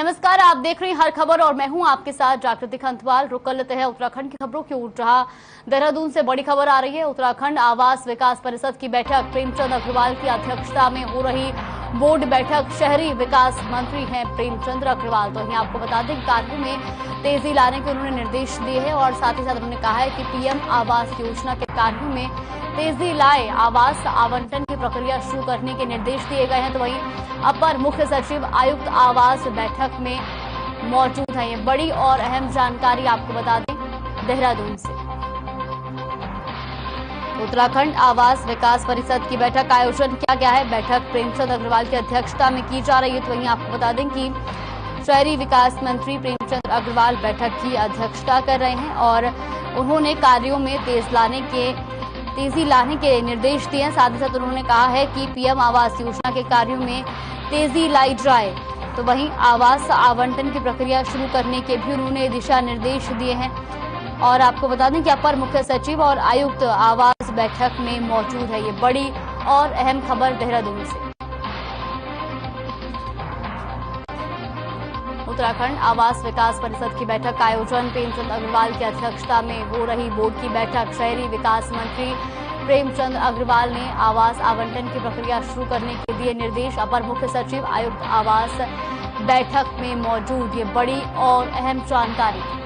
नमस्कार, आप देख रहे हैं हर खबर और मैं हूं आपके साथ जागृति खंतवाल। रुक कर लेते हैं उत्तराखंड की खबरों की ओर, जहां देहरादून से बड़ी खबर आ रही है। उत्तराखंड आवास विकास परिषद की बैठक प्रेमचंद अग्रवाल की अध्यक्षता में हो रही बोर्ड बैठक। शहरी विकास मंत्री हैं प्रेमचंद अग्रवाल। तो आपको बता दें कार्यों में तेजी लाने के उन्होंने निर्देश दिए हैं और साथ ही साथ उन्होंने कहा है कि पीएम आवास योजना के कार्यों में तेजी लाए, आवास आवंटन की प्रक्रिया शुरू करने के निर्देश दिए गए हैं। तो वहीं अपर मुख्य सचिव आयुक्त आवास बैठक में मौजूद है। ये बड़ी और अहम जानकारी आपको बता दें देहरादून से। उत्तराखंड आवास विकास परिषद की बैठक का आयोजन किया गया है। बैठक प्रेमचंद अग्रवाल की अध्यक्षता में की जा रही है। तो वहीं आपको बता दें कि शहरी विकास मंत्री प्रेमचंद अग्रवाल बैठक की अध्यक्षता कर रहे हैं और उन्होंने कार्यों में तेजी लाने के निर्देश दिए हैं। साथ ही साथ उन्होंने कहा है कि पीएम आवास योजना के कार्यों में तेजी लाई जाए। तो वहीं आवास आवंटन की प्रक्रिया शुरू करने के भी उन्होंने दिशा निर्देश दिए हैं। और आपको बता दें कि अपर मुख्य सचिव और आयुक्त आवास बैठक में मौजूद है। ये बड़ी और अहम खबर देहरादून से। उत्तराखंड आवास विकास परिषद की बैठक का आयोजन प्रेमचंद अग्रवाल की अध्यक्षता में हो रही बोर्ड की बैठक। शहरी विकास मंत्री प्रेमचंद अग्रवाल ने आवास आवंटन की प्रक्रिया शुरू करने के दिए निर्देश। अपर मुख्य सचिव आयुक्त आवास बैठक में मौजूद, ये बड़ी और अहम जानकारी।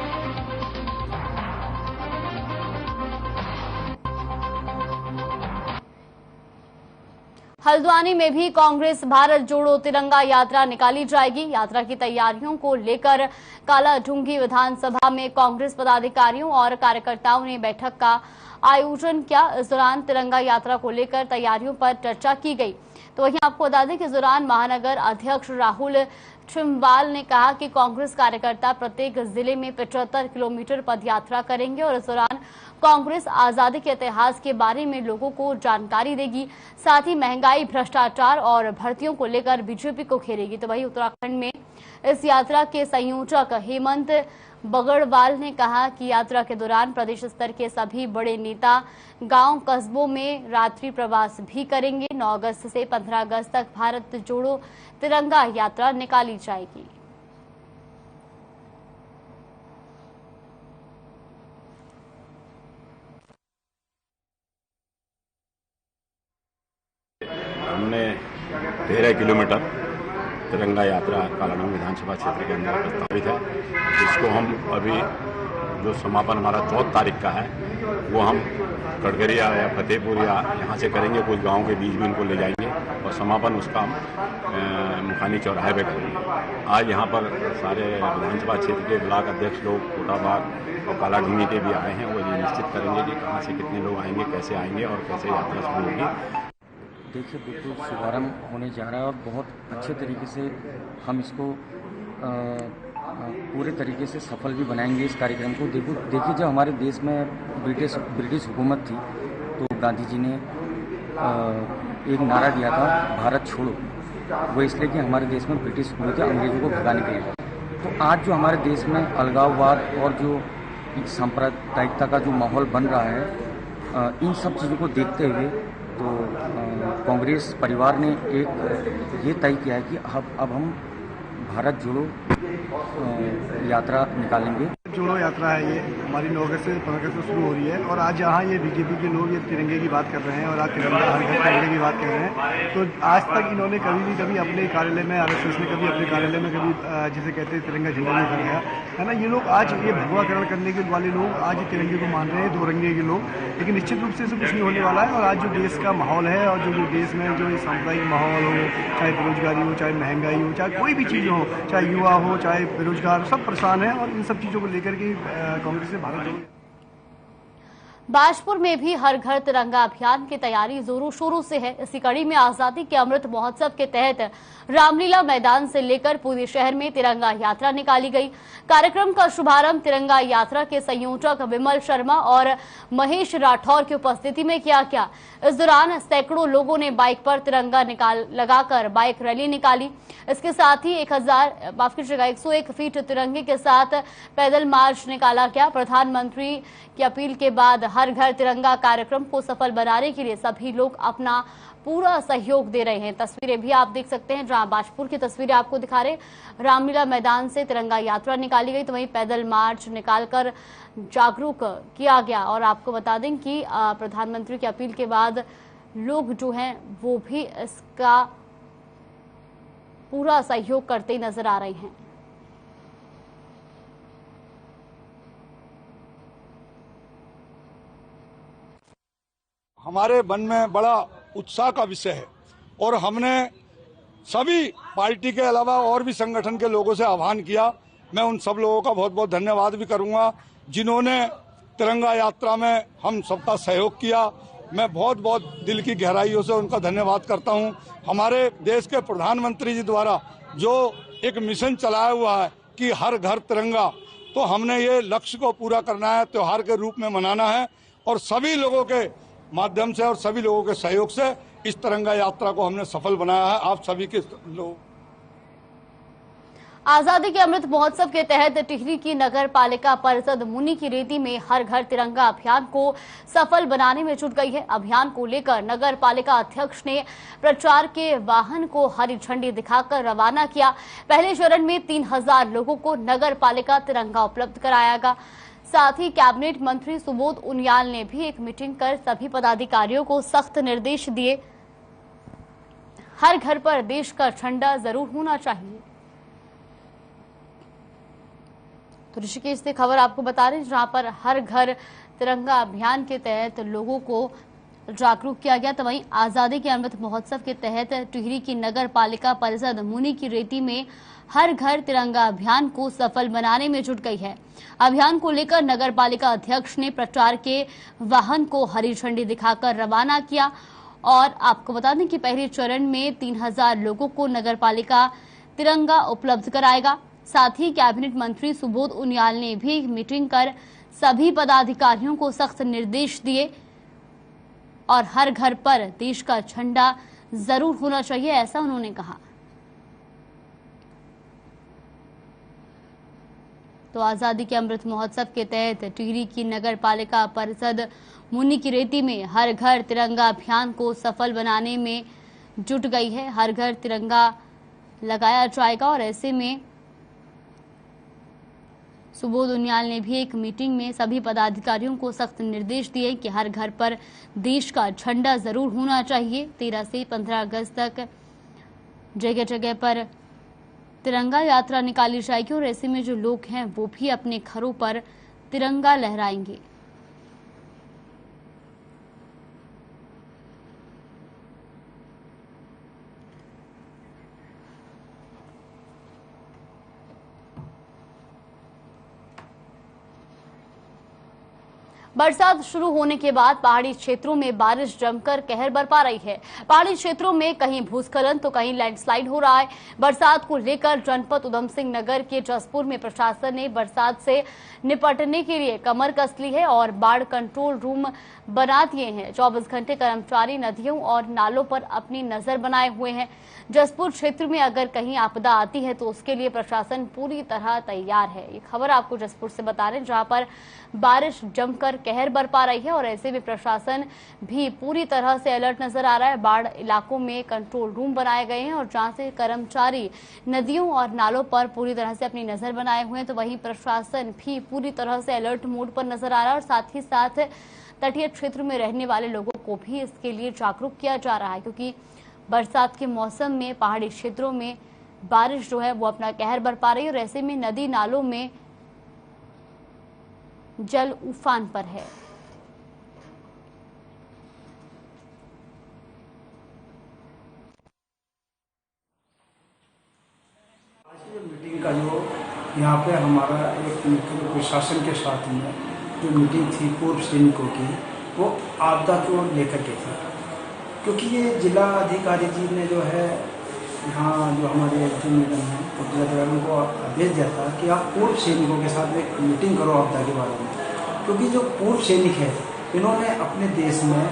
हल्द्वानी में भी कांग्रेस भारत जोड़ो तिरंगा यात्रा निकाली जाएगी। यात्रा की तैयारियों को लेकर कालाढूंगी विधानसभा में कांग्रेस पदाधिकारियों और कार्यकर्ताओं ने बैठक का आयोजन किया। इस दौरान तिरंगा यात्रा को लेकर तैयारियों पर चर्चा की गई। तो वहीं आपको बता दें कि इस दौरान महानगर अध्यक्ष राहुल छिमवाल ने कहा कि कांग्रेस कार्यकर्ता प्रत्येक जिले में 75 किलोमीटर पदयात्रा करेंगे और इस दौरान कांग्रेस आजादी के इतिहास के बारे में लोगों को जानकारी देगी। साथ ही महंगाई, भ्रष्टाचार और भर्तियों को लेकर बीजेपी को घेरेगी। तो वहीं उत्तराखंड में इस यात्रा के संयोजक हेमंत बगड़वाल ने कहा कि यात्रा के दौरान प्रदेश स्तर के सभी बड़े नेता गांव कस्बों में रात्रि प्रवास भी करेंगे। 9 अगस्त से 15 अगस्त तक भारत जोड़ो तिरंगा यात्रा निकाली जाएगी। हमने 13 किलोमीटर तिरंगा यात्रा कालाढूंगी विधानसभा क्षेत्र के अंदर प्रस्तावित है, जिसको हम अभी जो समापन हमारा 14 तारीख का है वो हम कटघरिया या फतेहपुर या यहाँ से करेंगे। कुछ गाँव के बीच भी इनको ले जाएंगे और समापन उसका हम मुखानी चौराहे पे करेंगे। आज यहाँ पर सारे विधानसभा क्षेत्र के ब्लॉक अध्यक्ष लोग कोटाबाग और कालाढूंगी के भी आए हैं। वो ये निश्चित करेंगे कि कहाँ से कितने लोग आएंगे, कैसे आएंगे और कैसे यात्रा शुरू होगी। देखिए, बिल्कुल शुभारंभ होने जा रहा है और बहुत अच्छे तरीके से हम इसको पूरे तरीके से सफल भी बनाएंगे इस कार्यक्रम को। देखिए, जब हमारे देश में ब्रिटिश हुकूमत थी तो गांधी जी ने एक नारा दिया था, भारत छोड़ो। वो इसलिए कि हमारे देश में ब्रिटिश हुकूमत है अंग्रेजों को भगाने के लिए। तो आज जो हमारे देश में अलगाववाद और जो सांप्रदायिकता का जो माहौल बन रहा है, इन सब चीज़ों को देखते हुए तो कांग्रेस परिवार ने एक ये तय किया है कि अब हम भारत जोड़ो यात्रा निकालेंगे। जोड़ो यात्रा है, ये हमारी 9 अगस्त से 15 अगस्त से शुरू हो रही है और आज यहाँ ये बीजेपी के लोग ये तिरंगे की बात कर रहे हैं और आज तिरंगा हर घर तिरंगे की बात कर रहे हैं। तो आज तक इन्होंने कभी अपने कार्यालय में, आरएसएस ने कभी अपने कार्यालय में कभी जिसे कहते हैं तिरंगा झंडा नहीं लगाया है ना। ये लोग आज ये भगवाकरण करने के वाले लोग आज तिरंगे को मान रहे हैं, 2 रंगे के लोग। लेकिन निश्चित रूप से कुछ नहीं होने वाला है। और आज जो देश का माहौल है और जो देश में जो सांप्रदायिक माहौल हो, चाहे बेरोजगारी हो, चाहे महंगाई हो, चाहे कोई भी चीज़ हो, चाहे युवा हो, चाहे बेरोजगार, सब परेशान है। और इन सब चीज़ों को लेकर के कांग्रेस ने भारत जोड़ो। बाजपुर में भी हर घर तिरंगा अभियान की तैयारी जोरों शोरों से है। इसी कड़ी में आजादी के अमृत महोत्सव के तहत रामलीला मैदान से लेकर पूरे शहर में तिरंगा यात्रा निकाली गई। कार्यक्रम का शुभारंभ तिरंगा यात्रा के संयोजक विमल शर्मा और महेश राठौर की उपस्थिति में किया गया। इस दौरान सैकड़ों लोगों ने बाइक पर तिरंगा लगाकर बाइक रैली निकाली। इसके साथ ही 101 फीट तिरंगे के साथ पैदल मार्च निकाला गया। प्रधानमंत्री की अपील के बाद हर घर तिरंगा कार्यक्रम को सफल बनाने के लिए सभी लोग अपना पूरा सहयोग दे रहे हैं। तस्वीरें भी आप देख सकते हैं, जहां बाजपुर की तस्वीरें आपको दिखा रहे। रामलीला मैदान से तिरंगा यात्रा निकाली गई, तो वहीं पैदल मार्च निकालकर जागरूक किया गया। और आपको बता दें कि प्रधानमंत्री की अपील के बाद लोग जो हैं वो भी इसका पूरा सहयोग करते नजर आ रहे हैं। हमारे मन में बड़ा उत्साह का विषय है और हमने सभी पार्टी के अलावा और भी संगठन के लोगों से आह्वान किया। मैं उन सब लोगों का बहुत बहुत धन्यवाद भी करूंगा जिन्होंने तिरंगा यात्रा में हम सबका सहयोग किया। मैं बहुत बहुत दिल की गहराइयों से उनका धन्यवाद करता हूं। हमारे देश के प्रधानमंत्री जी द्वारा जो एक मिशन चलाया हुआ है कि हर घर तिरंगा, तो हमने ये लक्ष्य को पूरा करना है, त्योहार के रूप में मनाना है और सभी लोगों के माध्यम से और सभी लोगों के सहयोग से इस तिरंगा यात्रा को हमने सफल बनाया है। आप सभी के लोग आजादी के अमृत महोत्सव के तहत टिहरी की नगर पालिका परिषद मुनि की रेती में हर घर तिरंगा अभियान को सफल बनाने में जुट गई है। अभियान को लेकर नगर पालिका अध्यक्ष ने प्रचार के वाहन को हरी झंडी दिखाकर रवाना किया। पहले चरण में 3000 लोगों को नगर पालिका तिरंगा उपलब्ध कराया। साथ ही कैबिनेट मंत्री सुबोध उनियाल ने भी एक मीटिंग कर सभी पदाधिकारियों को सख्त निर्देश दिए। हर घर पर देश का झंडा जरूर होना चाहिए। तो ऋषिकेश से खबर आपको बता रहे हैं, जहां पर हर घर तिरंगा अभियान के तहत लोगों को जागरूक किया गया। तो वहीं आजादी के अमृत महोत्सव के तहत टिहरी की नगर पालिका परिषद मुनि की रेती में हर घर तिरंगा अभियान को सफल बनाने में जुट गई है। अभियान को लेकर नगर पालिका अध्यक्ष ने प्रचार के वाहन को हरी झंडी दिखाकर रवाना किया। और आपको बता दें कि पहले चरण में 3000 लोगों को नगर पालिका तिरंगा उपलब्ध कराएगा। साथ ही कैबिनेट मंत्री सुबोध उनियाल ने भी मीटिंग कर सभी पदाधिकारियों को सख्त निर्देश दिए और हर घर पर देश का झंडा जरूर होना चाहिए, ऐसा उन्होंने कहा। तो आजादी के अमृत महोत्सव के तहत टिहरी की नगर पालिका परिषद मुनि की रेती में हर घर तिरंगा अभियान को सफल बनाने में जुट गई है। हर घर तिरंगा लगाया जाएगा और ऐसे में सुबोध उनियाल ने भी एक मीटिंग में सभी पदाधिकारियों को सख्त निर्देश दिए कि हर घर पर देश का झंडा जरूर होना चाहिए। 13 से 15 अगस्त तक जगह जगह पर तिरंगा यात्रा निकाली जाएगी और ऐसे में जो लोग हैं वो भी अपने घरों पर तिरंगा लहराएंगे। बरसात शुरू होने के बाद पहाड़ी क्षेत्रों में बारिश जमकर कहर बरपा रही है। पहाड़ी क्षेत्रों में कहीं भूस्खलन तो कहीं लैंडस्लाइड हो रहा है। बरसात को लेकर जनपद उधम सिंह नगर के जसपुर में प्रशासन ने बरसात से निपटने के लिए कमर कस ली है और बाढ़ कंट्रोल रूम बना दिए हैं। 24 घंटे कर्मचारी नदियों और नालों पर अपनी नजर बनाए हुए हैं। जसपुर क्षेत्र में अगर कहीं आपदा आती है तो उसके लिए प्रशासन पूरी तरह तैयार है। ये खबर आपको जसपुर से बता रहे हैं, जहां पर बारिश जमकर कहर बरपा रही है और ऐसे में प्रशासन भी पूरी तरह से अलर्ट नजर आ रहा है। बाढ़ इलाकों में कंट्रोल रूम बनाए गए हैं और जहां से कर्मचारी नदियों और नालों पर पूरी तरह से अपनी नजर बनाए हुए हैं, तो वहीं प्रशासन भी पूरी तरह से अलर्ट मोड पर नजर आ रहा है और साथ ही साथ तटीय क्षेत्र में रहने वाले लोगों को भी इसके लिए जागरूक किया जा रहा है, क्योंकि बरसात के मौसम में पहाड़ी क्षेत्रों में बारिश जो है वो अपना कहर बरपा रही है और ऐसे में नदी नालों में जल उफान पर है। मीटिंग का जो यहाँ पे हमारा एक मुख्य प्रशासन के साथ में जो मीटिंग थी पूर्व सैनिकों की, वो आपदा को लेकर के थी, क्योंकि ये जिला अधिकारी जी ने जो है यहाँ जो हमारे मैडम हैं जिलाधिकारी को आदेश दिया था कि आप पूर्व सैनिकों के साथ एक मीटिंग करो आपदा के बारे में, क्योंकि जो पूर्व सैनिक है इन्होंने अपने देश में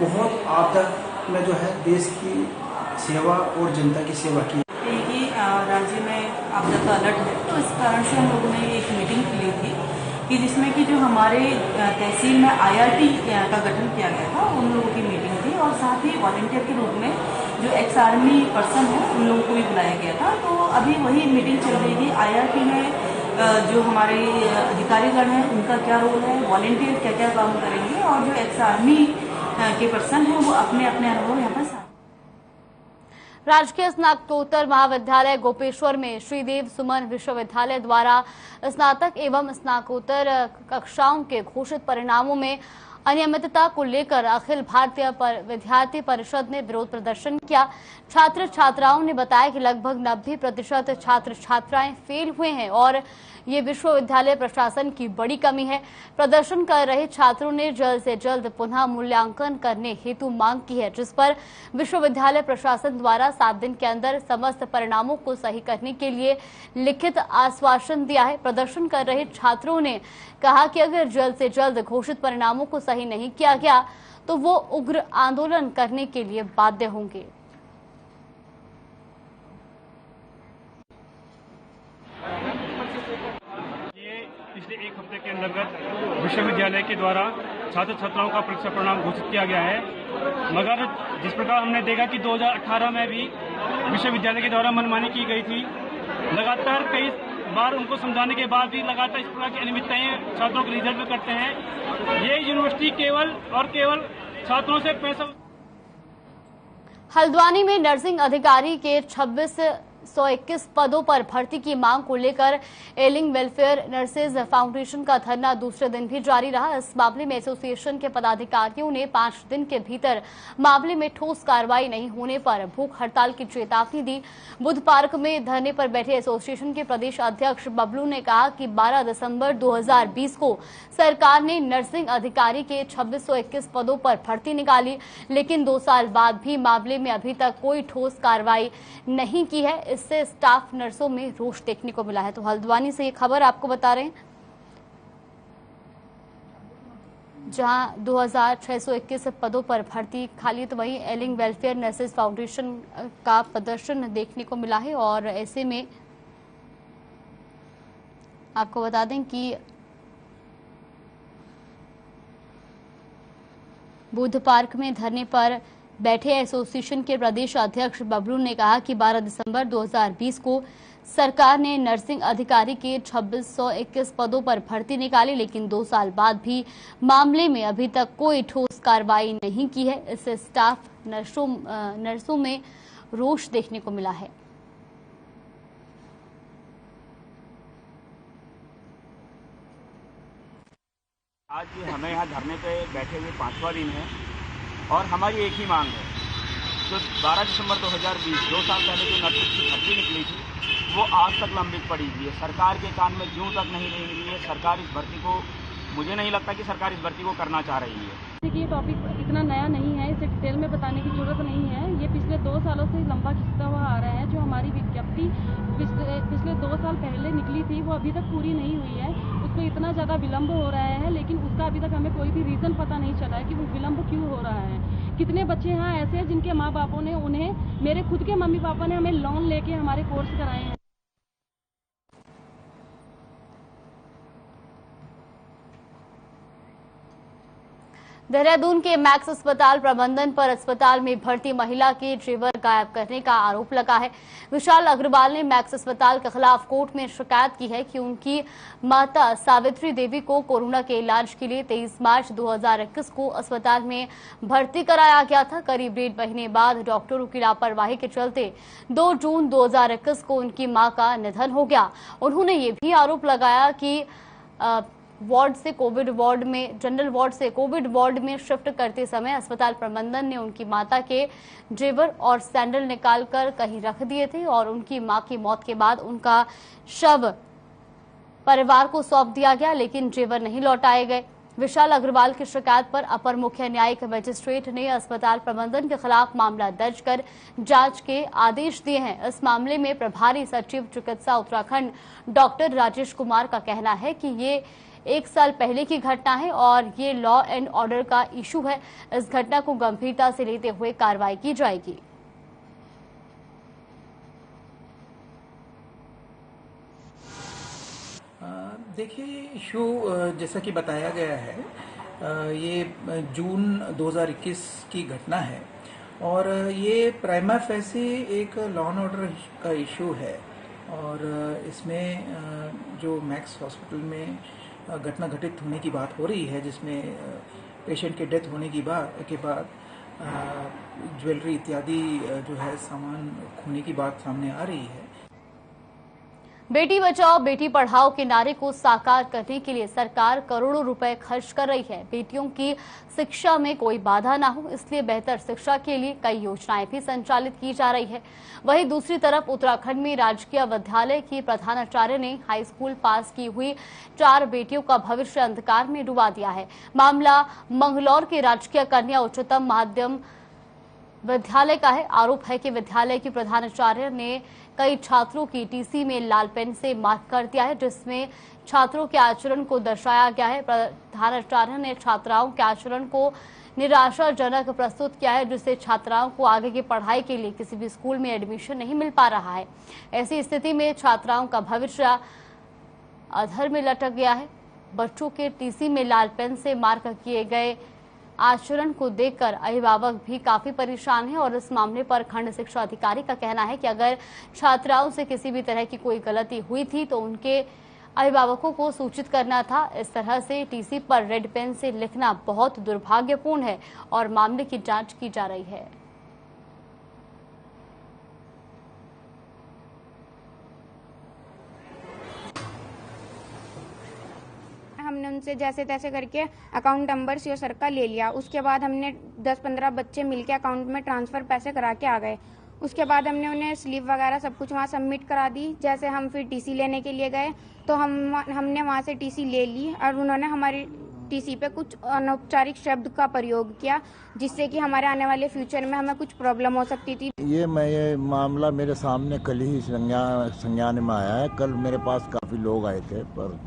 बहुत आपदा में जो है देश की सेवा और जनता की सेवा की। राज्य में आपदा का अलर्ट है, तो इस कारण से हम लोगों ने एक मीटिंग ली थी कि जिसमें कि जो हमारे तहसील में IRT का गठन किया गया था उन लोगों की मीटिंग थी, और साथ ही वॉलंटियर के रूप में जो एक्स आर्मी पर्सन है उन लोगों को भी बुलाया गया था। तो अभी वही मीटिंग चल रही थी। IRT में जो हमारे अधिकारीगण हैं उनका क्या रोल है, वॉलंटियर क्या क्या काम करेंगे, और जो एक्स आर्मी के पर्सन हैं वो अपने अपने अनुभव यहाँ पर राजकीय स्नातकोत्तर महाविद्यालय गोपेश्वर में श्रीदेव सुमन विश्वविद्यालय द्वारा स्नातक एवं स्नातकोत्तर कक्षाओं के घोषित परिणामों में अनियमितता को लेकर अखिल भारतीय विद्यार्थी परिषद ने विरोध प्रदर्शन किया। छात्र छात्राओं ने बताया कि लगभग 90% छात्र छात्राएं फेल हुए हैं और ये विश्वविद्यालय प्रशासन की बड़ी कमी है। प्रदर्शन कर रहे छात्रों ने जल्द से जल्द पुनः मूल्यांकन करने हेतु मांग की है, जिस पर विश्वविद्यालय प्रशासन द्वारा 7 दिन के अंदर समस्त परिणामों को सही करने के लिए लिखित आश्वासन दिया है। प्रदर्शन कर रहे छात्रों ने कहा कि अगर जल्द से जल्द घोषित परिणामों को सही नहीं किया गया तो वो उग्र आंदोलन करने के लिए बाध्य होंगे। पिछले एक हफ्ते के अंतर्गत विश्वविद्यालय के द्वारा छात्र छात्राओं का परीक्षा परिणाम घोषित किया गया है, मगर जिस प्रकार हमने देखा कि 2018 में भी विश्वविद्यालय के द्वारा मनमानी की गई थी। लगातार कई बार उनको समझाने के बाद भी लगातार इस प्रकार की अनियमितताएं छात्रों के रिजल्ट में करते हैं। ये यूनिवर्सिटी केवल और केवल छात्रों से पैसा। हल्द्वानी में नर्सिंग अधिकारी के 2621 पदों पर भर्ती की मांग को लेकर एलिंग वेलफेयर नर्सेज फाउंडेशन का धरना दूसरे दिन भी जारी रहा। इस मामले में एसोसिएशन के पदाधिकारियों ने 5 दिन के भीतर मामले में ठोस कार्रवाई नहीं होने पर भूख हड़ताल की चेतावनी दी। बुध पार्क में धरने पर बैठे एसोसिएशन के प्रदेश अध्यक्ष बबलू ने कहा कि 12 दिसंबर 2020 को सरकार ने नर्सिंग अधिकारी के 2621 पदों पर भर्ती निकाली, लेकिन 2 साल बाद भी मामले में अभी तक कोई ठोस कार्रवाई नहीं की है। इससे स्टाफ नर्सों में रोष देखने को मिला है। तो हल्द्वानी से ये खबर आपको बता रहे हैं, जहां 2621 पदों पर भर्ती खाली, तो वहीं एलिंग वेलफेयर नर्सेज फाउंडेशन का प्रदर्शन देखने को मिला है। और ऐसे में आपको बता दें कि बुध पार्क में धरने पर बैठे एसोसिएशन के प्रदेश अध्यक्ष बबलू ने कहा कि 12 दिसंबर 2020 को सरकार ने नर्सिंग अधिकारी के 2621 पदों पर भर्ती निकाली, लेकिन 2 साल बाद भी मामले में अभी तक कोई ठोस कार्रवाई नहीं की है। इससे स्टाफ नर्सों में रोष देखने को मिला है। आज हमें यहाँ धरने पे बैठे हुए 5वां दिन है और हमारी एक ही मांग है। जो 12 दिसंबर 2020 2 साल पहले जो नर्सिंग की भर्ती निकली थी वो आज तक लंबित पड़ी हुई है। सरकार के कान में जूं तक नहीं रही है। सरकार इस भर्ती को, मुझे नहीं लगता कि सरकार इस भर्ती को करना चाह रही है। ये टॉपिक इतना नया नहीं है, इसे डिटेल में बताने की जरूरत नहीं है। ये पिछले 2 सालों से लंबा खिंचता हुआ आ रहा है। जो हमारी विज्ञप्ति पिछले 2 साल पहले निकली थी वो अभी तक पूरी नहीं हुई है। उसको इतना ज़्यादा विलम्ब हो रहा है, लेकिन उसका अभी तक हमें कोई भी रीज़न पता नहीं चला है कि वो विलम्ब क्यों हो रहा है। कितने बच्चे यहाँ ऐसे हैं जिनके माँ बापों ने उन्हें, मेरे खुद के मम्मी पापा ने हमें लोन लेके हमारे कोर्स कराए हैं। देहरादून के मैक्स अस्पताल प्रबंधन पर अस्पताल में भर्ती महिला के जेवर गायब करने का आरोप लगा है। विशाल अग्रवाल ने मैक्स अस्पताल के खिलाफ कोर्ट में शिकायत की है कि उनकी माता सावित्री देवी को कोरोना के इलाज के लिए 23 मार्च 2021 को अस्पताल में भर्ती कराया गया था। करीब 1.5 महीने बाद डॉक्टरों की लापरवाही के चलते 2 जून 2021 को उनकी मां का निधन हो गया। उन्होंने ये भी आरोप लगाया कि वार्ड से कोविड वार्ड में, जनरल वार्ड से कोविड वार्ड में शिफ्ट करते समय अस्पताल प्रबंधन ने उनकी माता के जेवर और सैंडल निकालकर कहीं रख दिए थे और उनकी मां की मौत के बाद उनका शव परिवार को सौंप दिया गया, लेकिन जेवर नहीं लौटाए गए। विशाल अग्रवाल की शिकायत पर अपर मुख्य न्यायिक मजिस्ट्रेट ने अस्पताल प्रबंधन के खिलाफ मामला दर्ज कर जांच के आदेश दिए हैं। इस मामले में प्रभारी सचिव चिकित्सा उत्तराखंड डॉक्टर राजेश कुमार का कहना है कि ये 1 साल पहले की घटना है और ये लॉ एंड ऑर्डर का इशू है। इस घटना को गंभीरता से लेते हुए कार्रवाई की जाएगी। देखिए, इशू जैसा कि बताया गया है, ये जून 2021 की घटना है और ये प्राइमा फेसी एक लॉ एंड ऑर्डर का इशू है। और इसमें जो मैक्स हॉस्पिटल में घटना घटित होने की बात हो रही है, जिसमें पेशेंट के डेथ होने के बाद ज्वेलरी इत्यादि जो है सामान खोने की बात सामने आ रही है। बेटी बचाओ बेटी पढ़ाओ के नारे को साकार करने के लिए सरकार करोड़ों रुपए खर्च कर रही है। बेटियों की शिक्षा में कोई बाधा ना हो, इसलिए बेहतर शिक्षा के लिए कई योजनाएं भी संचालित की जा रही है। वहीं दूसरी तरफ उत्तराखंड में राजकीय विद्यालय की प्रधानाचार्य ने हाई स्कूल पास की हुई 4 बेटियों का भविष्य अंधकार में डुबा दिया है। मामला मंगलौर के राजकीय कन्या उच्चतम माध्यम विद्यालय का है। आरोप है कि विद्यालय की प्रधानाचार्य ने कई छात्रों की टीसी में लाल पेन से मार्क कर दिया है, जिसमें छात्रों के आचरण को दर्शाया गया है। प्रधानाचार्य ने छात्राओं के आचरण को निराशाजनक प्रस्तुत किया है, जिससे छात्राओं को आगे की पढ़ाई के लिए किसी भी स्कूल में एडमिशन नहीं मिल पा रहा है। ऐसी स्थिति में छात्राओं का भविष्य अधर में लटक गया है। बच्चों के टीसी में लाल पेन से मार्क किए गए आचरण को देखकर अभिभावक भी काफी परेशान हैं और इस मामले पर खंड शिक्षा अधिकारी का कहना है कि अगर छात्राओं से किसी भी तरह की कोई गलती हुई थी तो उनके अभिभावकों को सूचित करना था। इस तरह से टीसी पर रेड पेन से लिखना बहुत दुर्भाग्यपूर्ण है और मामले की जांच की जा रही है। हमने उनसे जैसे तैसे करके अकाउंट नंबर सीओ सर का ले लिया। उसके बाद हमने 10-15 बच्चे मिलके अकाउंट में ट्रांसफर पैसे करा के आ गए। उसके बाद हमने उन्हें स्लिप वगैरह सब कुछ वहाँ सबमिट करा दी। जैसे हम फिर टीसी लेने के लिए गए तो हमने वहाँ से टीसी ले ली और उन्होंने हमारी टीसी पे कुछ अनौपचारिक शब्द का प्रयोग किया, जिससे कि हमारे आने वाले फ्यूचर में हमें कुछ प्रॉब्लम हो सकती थी। ये मामला मेरे सामने कल ही संज्ञान में आया है। कल मेरे पास काफ़ी लोग आए थे, पर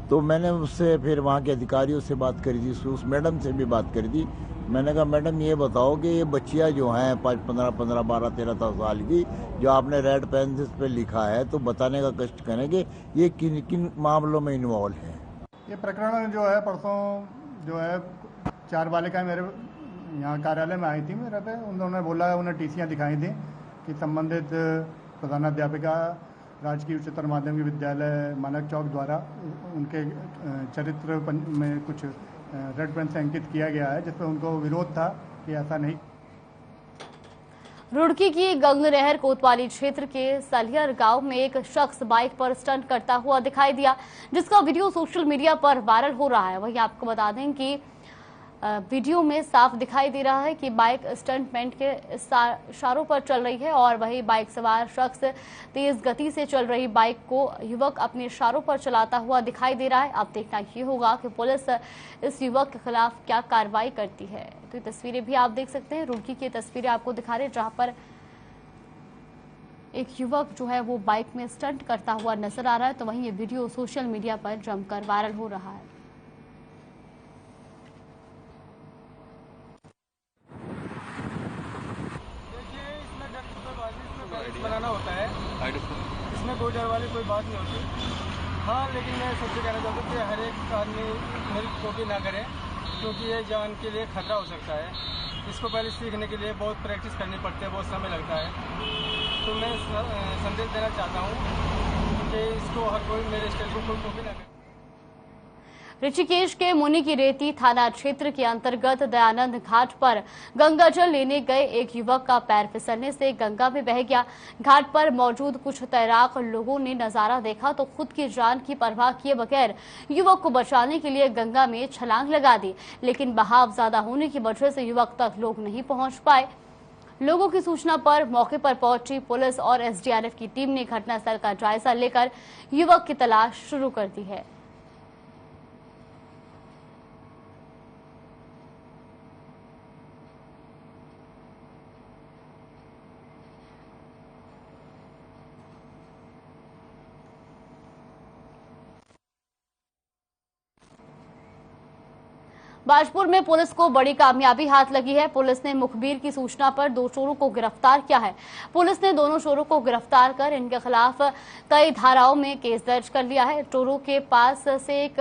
तो मैंने उससे फिर वहाँ के अधिकारियों से बात करी थी, उस मैडम से भी बात करी थी। मैंने कहा मैडम ये बताओ कि ये बच्चियाँ जो हैं 15, 12, 13 साल की, जो आपने रेड पेन पे लिखा है, तो बताने का कष्ट करें कि ये किन किन मामलों में इन्वॉल्व है। ये प्रकरण जो है परसों जो है 4 बालिकाएं मेरे यहाँ कार्यालय में आई थी मेरे पे। उन्होंने बोला, उन्हें टीसियाँ दिखाई थी कि संबंधित प्रधानाध्यापिका राजकीय उच्चतर माध्यमिक विद्यालय मानक चौक द्वारा उनके चरित्र में कुछ रेड पेन से अंकित किया गया है, जिस पर उनको विरोध था कि ऐसा नहीं। रुड़की की गंगनहर कोतवाली क्षेत्र के सलियर गांव में एक शख्स बाइक पर स्टंट करता हुआ दिखाई दिया, जिसका वीडियो सोशल मीडिया पर वायरल हो रहा है। वहीं आपको बता दें कि वीडियो में साफ दिखाई दे रहा है कि बाइक स्टंटमेंट के इशारों पर चल रही है और वही बाइक सवार शख्स तेज गति से चल रही बाइक को युवक अपने इशारों पर चलाता हुआ दिखाई दे रहा है। अब देखना ये होगा कि पुलिस इस युवक के खिलाफ क्या कार्रवाई करती है। तो ये तस्वीरें भी आप देख सकते हैं, रुड़की की तस्वीरें आपको दिखा रहे हैं, जहां पर एक युवक जो है वो बाइक में स्टंट करता हुआ नजर आ रहा है। तो वहीं ये वीडियो सोशल मीडिया पर जमकर वायरल हो रहा है। बनाना होता है, इसमें कोई डर वाली कोई बात नहीं होती। हाँ, लेकिन मैं सबसे कहना चाहता हूँ कि हर एक आदमी हेल्प कॉपी ना करे, क्योंकि ये जान के लिए खतरा हो सकता है। इसको पहले सीखने के लिए बहुत प्रैक्टिस करनी पड़ती है, बहुत समय लगता है। तो मैं संदेश देना चाहता हूँ कि इसको हर कोई मेरे स्टाइल को कोई कॉपी ना करे। ऋषिकेश के मुनिकीरेती थाना क्षेत्र के अंतर्गत दयानंद घाट पर गंगा जल लेने गए एक युवक का पैर फिसलने से गंगा में बह गया। घाट पर मौजूद कुछ तैराक लोगों ने नजारा देखा तो खुद की जान की परवाह किए बगैर युवक को बचाने के लिए गंगा में छलांग लगा दी, लेकिन बहाव ज्यादा होने की वजह से युवक तक लोग नहीं पहुंच पाए। लोगों की सूचना पर मौके पर पहुंची पुलिस और एसडीआरएफ की टीम ने घटनास्थल का जायजा लेकर युवक की तलाश शुरू कर दी है। बाजपुर में पुलिस को बड़ी कामयाबी हाथ लगी है। पुलिस ने मुखबिर की सूचना पर 2 चोरों को गिरफ्तार किया है। पुलिस ने दोनों चोरों को गिरफ्तार कर इनके खिलाफ कई धाराओं में केस दर्ज कर लिया है। चोरों के पास से एक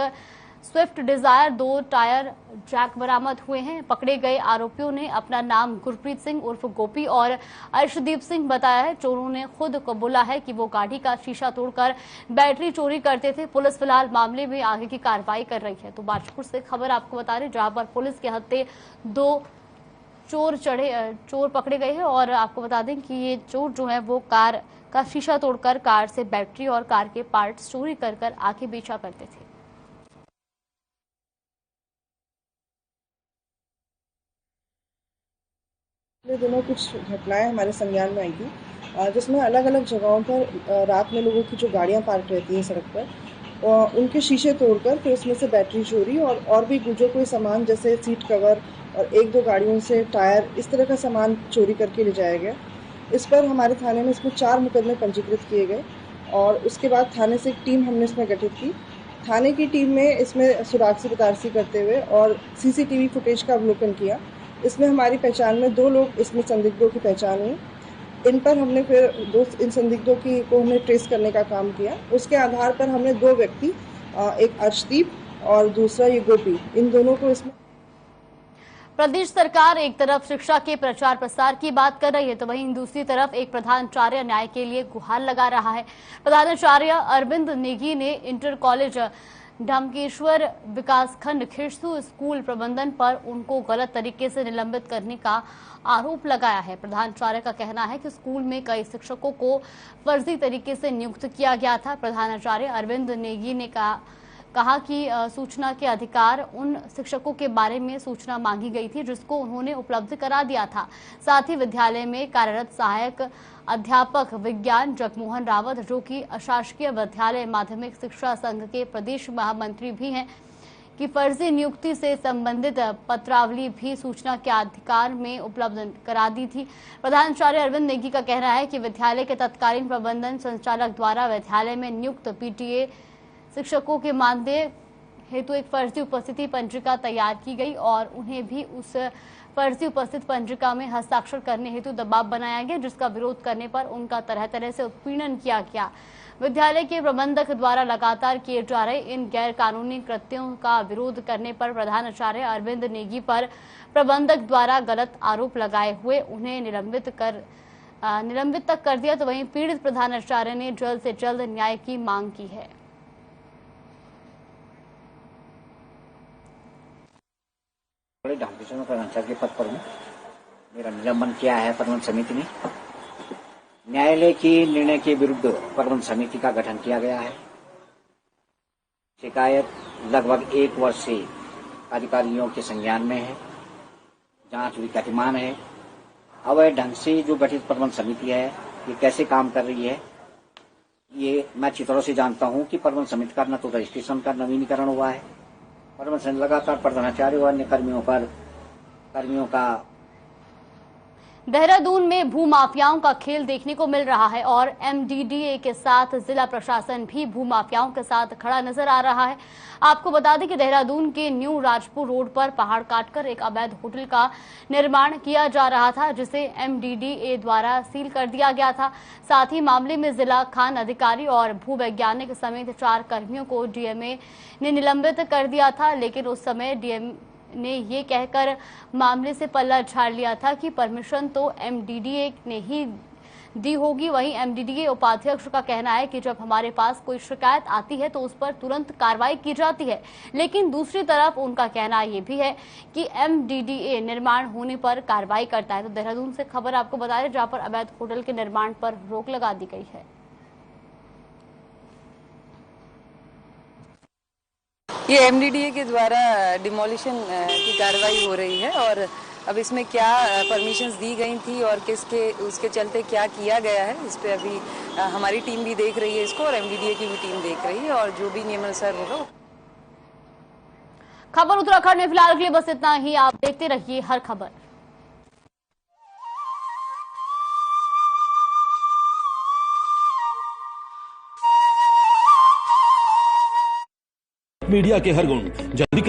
स्विफ्ट डिजायर 2 टायर जैक बरामद हुए हैं। पकड़े गए आरोपियों ने अपना नाम गुरप्रीत सिंह उर्फ गोपी और अर्शदीप सिंह बताया है। चोरों ने खुद कबूला है कि वो गाड़ी का शीशा तोड़कर बैटरी चोरी करते थे। पुलिस फिलहाल मामले में आगे की कार्रवाई कर रही है। तो बाजपुर से खबर आपको बता रहे, जहां पर पुलिस के हत्थे 2 चोर पकड़े गए हैं और आपको बता दें कि ये चोर जो है वो कार का शीशा तोड़कर कार से बैटरी और कार के पार्ट्स चोरी कर आगे बेचा करते थे। पिछले दिनों कुछ घटनाएं हमारे संज्ञान में आई थी, जिसमें अलग अलग जगहों पर रात में लोगों की जो गाड़ियां पार्क रहती हैं सड़क पर, उनके शीशे तोड़कर फिर उसमें से बैटरी चोरी और भी जो कोई सामान जैसे सीट कवर और 1-2 गाड़ियों से टायर, इस तरह का सामान चोरी करके ले जाया गया। इस पर हमारे थाने में इसमें 4 मुकदमे पंजीकृत किए गए और उसके बाद थाने से एक टीम हमने इसमें गठित की। थाने की टीम में इसमें सुराग बतारसी करते हुए और CCTV फुटेज का अवलोकन किया। इसमें हमारी पहचान में 2 लोग इसमें संदिग्धों की पहचान हुई। इन पर हमने फिर इन संदिग्धों को हमने ट्रेस करने का काम किया। उसके आधार पर हमने 2 व्यक्ति, एक अर्शदीप और दूसरा ये गोपी, इन दोनों को इसमें। प्रदेश सरकार एक तरफ शिक्षा के प्रचार प्रसार की बात कर रही है तो वहीं दूसरी तरफ एक प्रधानाचार्य न्याय के लिए गुहार लगा रहा है। प्रधानाचार्य अरविंद नेगी ने इंटर कॉलेज ढमकेश्वर विकासखंड खिरसू स्कूल प्रबंधन पर उनको गलत तरीके से निलंबित करने का आरोप लगाया है। प्रधानाचार्य का कहना है कि स्कूल में कई शिक्षकों को फर्जी तरीके से नियुक्त किया गया था। प्रधानाचार्य अरविंद नेगी ने कहा कि सूचना के अधिकार उन शिक्षकों के बारे में सूचना मांगी गई थी जिसको उन्होंने उपलब्ध करा दिया था। साथ ही विद्यालय में कार्यरत सहायक अध्यापक विज्ञान जगमोहन रावत, जो कि अशासकीय विद्यालय माध्यमिक शिक्षा संघ के प्रदेश महामंत्री भी हैं, कि फर्जी नियुक्ति से संबंधित पत्रावली भी सूचना के अधिकार में उपलब्ध करा दी थी। प्रधानाचार्य अरविंद नेगी का कहना है कि विद्यालय के तत्कालीन प्रबंधन संचालक द्वारा विद्यालय में नियुक्त PTA शिक्षकों के मानदेय हेतु एक फर्जी उपस्थिति पंजिका तैयार की गई और उन्हें भी उस फर्जी उपस्थित पंजिका में हस्ताक्षर करने हेतु दबाव बनाया गया, जिसका विरोध करने पर उनका तरह तरह से उत्पीड़न किया गया। विद्यालय के प्रबंधक द्वारा लगातार किए जा रहे इन गैर कानूनी कृत्यों का विरोध करने पर प्रधानाचार्य अरविंद नेगी पर प्रबंधक द्वारा गलत आरोप लगाए हुए उन्हें निलंबित तक कर दिया। तो वहीं पीड़ित प्रधानाचार्य ने जल्द से जल्द न्याय की मांग की है। ढमकेश्वर प्रधानाचार्य के पद पर हूँ। मेरा निलंबन किया है प्रबंध समिति ने। न्यायालय के निर्णय के विरुद्ध प्रबंध समिति का गठन किया गया है। शिकायत लगभग 1 वर्ष से अधिकारियों के संज्ञान में है। जांच विगतिमान है। अवैध ढंग से जो गठित प्रबंध समिति है ये कैसे काम कर रही है, ये मैं अच्छी तरह से जानता हूँ कि प्रबंध समिति का न तो रजिस्ट्रेशन का नवीनीकरण हुआ है। प्रबंध समिति लगातार प्रधानाचार्य और अन्य कर्मियों का देहरादून में भूमाफियाओं का खेल देखने को मिल रहा है और MDDA के साथ जिला प्रशासन भी भूमाफियाओं के साथ खड़ा नजर आ रहा है। आपको बता दें कि देहरादून के न्यू राजपुर रोड पर पहाड़ काटकर एक अवैध होटल का निर्माण किया जा रहा था, जिसे MDDA द्वारा सील कर दिया गया था। साथ ही मामले में जिला खान अधिकारी और भूवैज्ञानिक समेत 4 कर्मियों को DMA ने निलंबित कर दिया था, लेकिन उस समय DM ने ये कहकर मामले से पल्ला झाड़ लिया था कि परमिशन तो MDDA ने ही दी होगी। वहीं MDDA उपाध्यक्ष का कहना है कि जब हमारे पास कोई शिकायत आती है तो उस पर तुरंत कार्रवाई की जाती है, लेकिन दूसरी तरफ उनका कहना ये भी है कि MDDA निर्माण होने पर कार्रवाई करता है। तो देहरादून से खबर आपको बता रहे, जहां पर अवैध होटल के निर्माण पर रोक लगा दी गई है। ये MDDA के द्वारा डिमोलिशन की कार्रवाई हो रही है और अब इसमें क्या परमिशंस दी गई थी और उसके चलते क्या किया गया है, इस पे अभी हमारी टीम भी देख रही है इसको और MDDA की भी टीम देख रही है और जो भी नियमानुसार होगा। खबर उत्तराखंड में फिलहाल के लिए बस इतना ही। आप देखते रहिए हर खबर। मीडिया के हर गुण जल्दी